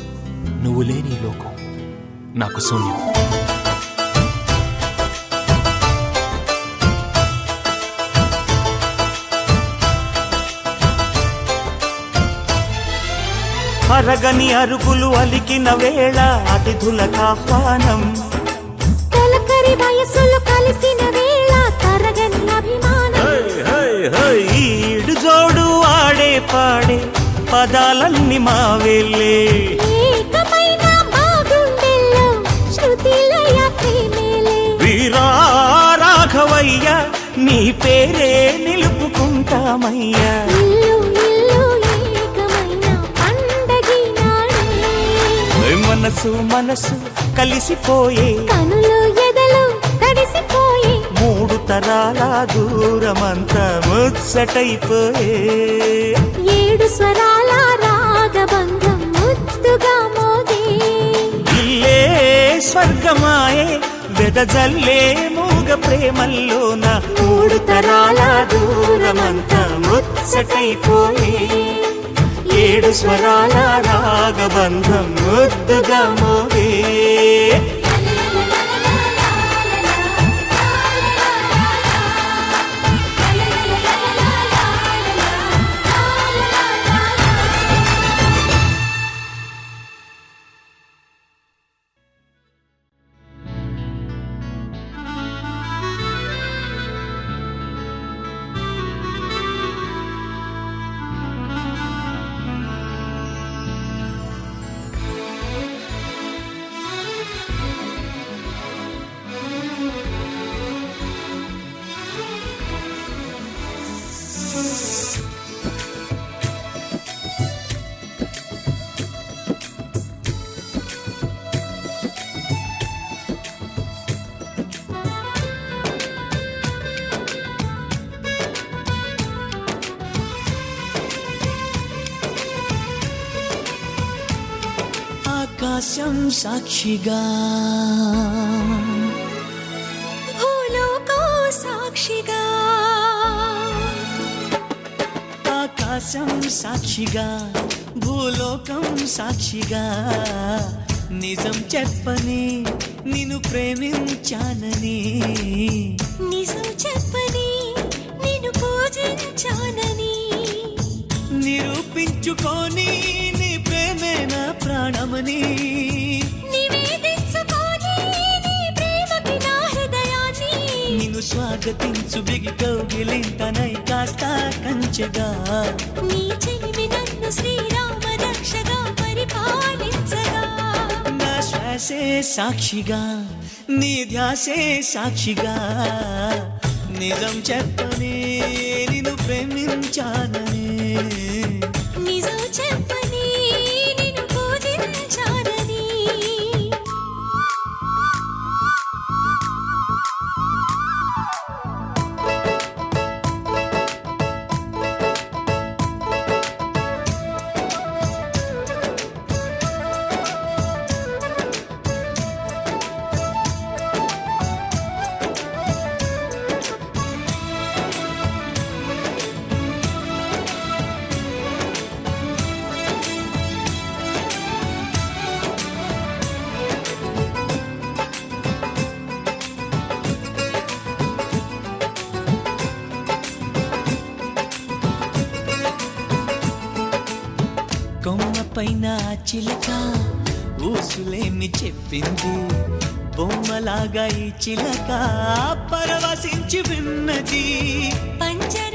నువ్వు లేని ఈ లోకం నాకు శూన్యం. అరగని అరుగులు అలికిన వేళ అతిథులకు ఆహ్వానం తొలకరి వయసులు కలిసిన వేళ తరగని అభిమానం ఈడు జోడు ఆడే పాడే పదాలన్నీ మావేలే ఏకమైన మా గుండెల్లో శృతిలయ ప్రేమేలే వీరా రాఘవయ్య నీ పేరే నిలుపుకుంటామయ్యా ఇల్లు ఇల్లు ఏకమైన పండగి నాడే మనసు మనసు కలిసిపోయే కనులు ఎదలు తడిసిపోయి 3 తరాల దూరమంతా ముచ్చటైపోయే 7 స్వరాల రాగబంధం ముద్దుగా మోగే ఇల్లే స్వర్గమాయే వెదజల్లే మూగ ప్రేమల్లోన 3 తరాల దూరమంతా ముచ్చటైపోయే 7 స్వరాల రాగబంధం ముద్దుగా మోగే ఆకాశం సాక్షిగా భూలోకో సాక్షిగా ఆకాశం సాక్షిగా భూలోకం సాక్షిగా నిజం చెప్పని నిన్ను ప్రేమించానని నిజం చెప్పని నిన్ను పూజించానని నిరూపించుకొని నీ ప్రేమే నా ప్రాణమని నివేదించుకొని నీ ప్రేమకి నా హృదయాన్ని నిన్ను స్వాగతించు బిగి కౌగిలింతనై కాస్త కంచెగా నీ చెలిమి నన్ను శ్రీరామ రక్షగా పరిపాలించగా నా శ్వాసే సాక్షిగా నీ ధ్యాసే సాక్షిగా నిజం చెప్పని నిన్ను ప్రేమించానని నిజం చెప్పని నిన్ను పూజించానని పైన చిలక ఊసులేమి చెప్పింది బొమ్మలాగా ఈ చిలక పరవశించి విన్నది పంచదార